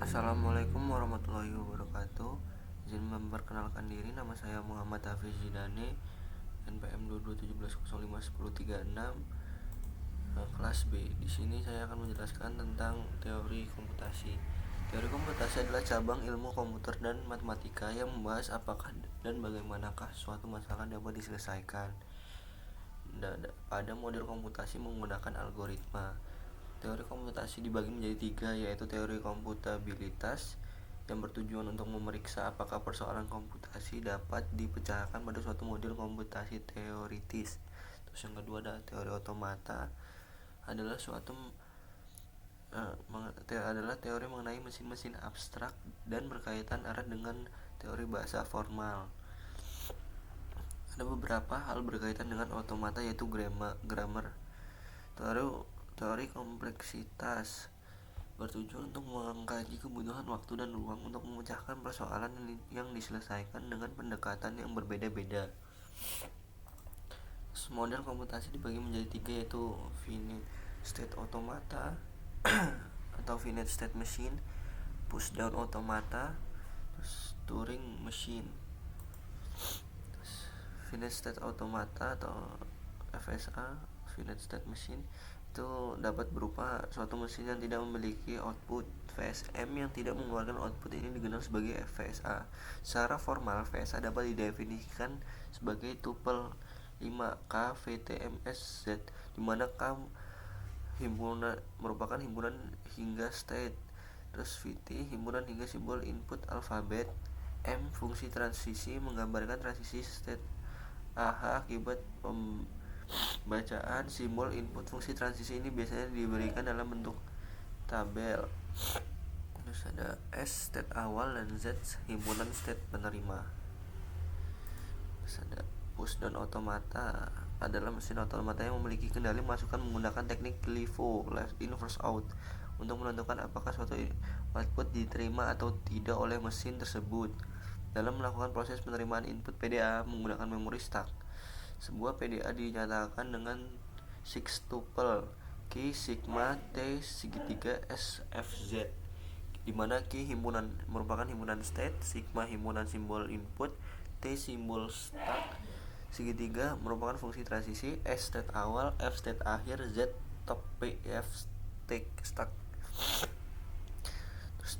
Assalamualaikum warahmatullahi wabarakatuh. Izin memperkenalkan diri, nama saya Muhammad Hafiz Zidane, NPM 2217051036, kelas B. Di sini saya akan menjelaskan tentang teori komputasi. Teori komputasi adalah cabang ilmu komputer dan matematika yang membahas apakah dan bagaimanakah suatu masalah dapat diselesaikan. Pada model komputasi menggunakan algoritma. Teori komputasi dibagi menjadi tiga, yaitu teori komputabilitas yang bertujuan untuk memeriksa apakah persoalan komputasi dapat dipecahkan pada suatu model komputasi teoritis. Terus yang kedua adalah teori otomata, adalah adalah teori mengenai mesin-mesin abstrak dan berkaitan erat dengan teori bahasa formal. Ada beberapa hal berkaitan dengan otomata, yaitu grammar. Teori kompleksitas bertujuan untuk mengkaji kebutuhan waktu dan ruang untuk memecahkan persoalan yang diselesaikan dengan pendekatan yang berbeda-beda. Model komputasi dibagi menjadi tiga, yaitu finite state automata atau finite state machine, push down automata, Turing machine. Finite state automata atau FSA, finite state machine, itu dapat berupa suatu mesin yang tidak memiliki output. VSM yang tidak mengeluarkan output ini dikenal sebagai VSA. Secara formal, VSA dapat didefinisikan sebagai tuple 5K VTMS Z, di mana K merupakan himpunan hingga state, terus VT himpunan hingga simbol input alfabet, M fungsi transisi menggambarkan transisi state, AH akibat pembacaan simbol input. Fungsi transisi ini biasanya diberikan dalam bentuk tabel. Terus ada S state awal dan Z himpunan state penerima. Terus ada push down automata, adalah mesin otomata yang memiliki kendali masukan menggunakan teknik LIFO, left in first out, untuk menentukan apakah suatu output diterima atau tidak oleh mesin tersebut. Dalam melakukan proses penerimaan input PDA menggunakan memori stack, sebuah PDA dinyatakan dengan sextuple Q sigma T segitiga SFZ, di mana Q himpunan merupakan himpunan state, sigma himpunan simbol input, T simbol stack, segitiga merupakan fungsi transisi, S state awal, F state akhir, Z top P F stack.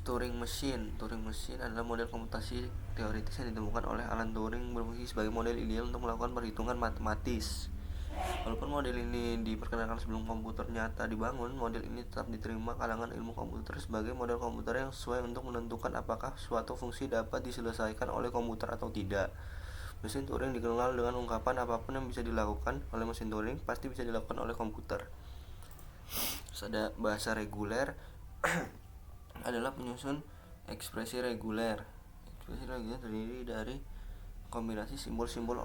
Turing machine adalah model komputasi teoritis yang ditemukan oleh Alan Turing, berfungsi sebagai model ideal untuk melakukan perhitungan matematis. Walaupun model ini diperkenalkan sebelum komputer nyata dibangun, model ini tetap diterima kalangan ilmu komputer sebagai model komputer yang sesuai untuk menentukan apakah suatu fungsi dapat diselesaikan oleh komputer atau tidak. Mesin Turing dikenal dengan ungkapan apapun yang bisa dilakukan oleh mesin Turing pasti bisa dilakukan oleh komputer. Terus ada bahasa reguler adalah penyusun ekspresi reguler. Ekspresi reguler terdiri dari kombinasi simbol-simbol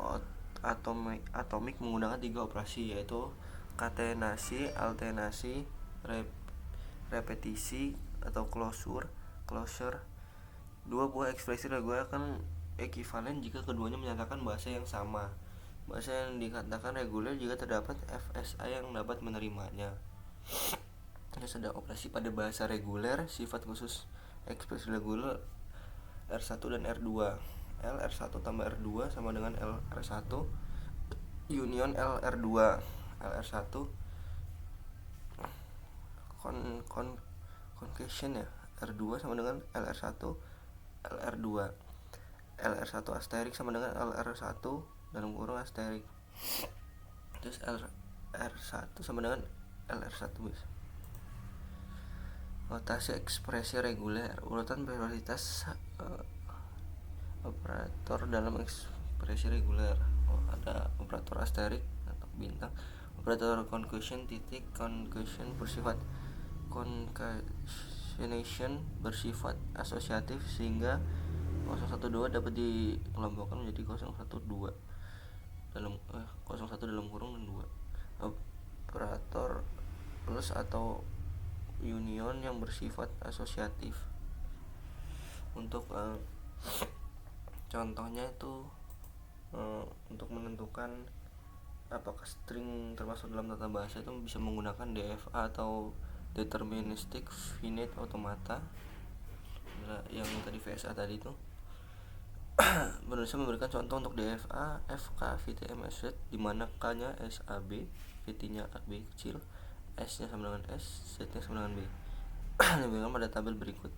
atomik menggunakan tiga operasi, yaitu katenasi, alternasi, repetisi atau closure. Dua buah ekspresi reguler akan ekivalen jika keduanya menyatakan bahasa yang sama. Bahasa yang dikatakan reguler jika terdapat FSA yang dapat menerimanya. Terus ada operasi pada bahasa reguler, sifat khusus ekspresi reguler R1 dan R2. LR1 tambah R2 sama dengan LR1 union LR2. LR1 concation ya, R2 sama dengan LR1 LR2. LR1 asterik sama dengan LR1 dalam kurung asterik. Terus LR1 sama dengan LR1 bis. Notasi ekspresi reguler, urutan prioritas operator dalam ekspresi reguler. Ada operator asterik atau bintang, operator concussion titik. Concussion bersifat concatenation, bersifat asosiatif, sehingga 012 dapat dikelompokkan menjadi 012 dalam 01 dalam kurung dan 2. Operator plus atau union yang bersifat asosiatif. Untuk contohnya itu untuk menentukan apakah string termasuk dalam tata bahasa itu bisa menggunakan DFA atau deterministic finite automata. yang tadi VSA tadi itu. Penulisnya memberikan contoh untuk DFA, FK, VTM, SZ di mana K-nya SAB, VT-nya AB kecil, S-nya sama dengan S, Z-nya sama dengan B. Diberikan pada tabel berikut.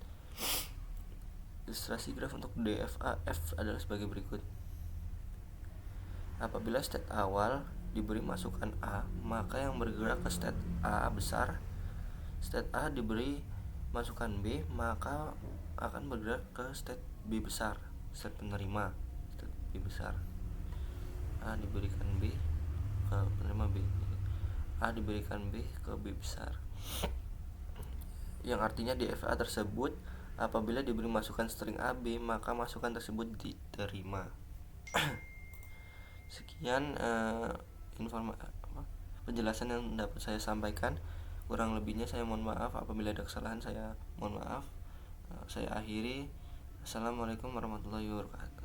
Ilustrasi graf untuk DFA F adalah sebagai berikut. Apabila state awal diberi masukan A, maka yang bergerak ke state A besar. State A diberi masukan B, maka akan bergerak ke state B besar. State penerima, state B besar. A diberikan B ke penerima B. A diberikan B ke B besar. Yang artinya DFA tersebut apabila diberi masukan string AB, maka masukan tersebut diterima. Sekian penjelasan yang dapat saya sampaikan. Kurang lebihnya saya mohon maaf. Apabila ada kesalahan saya mohon maaf. Saya akhiri. Assalamualaikum warahmatullahi wabarakatuh.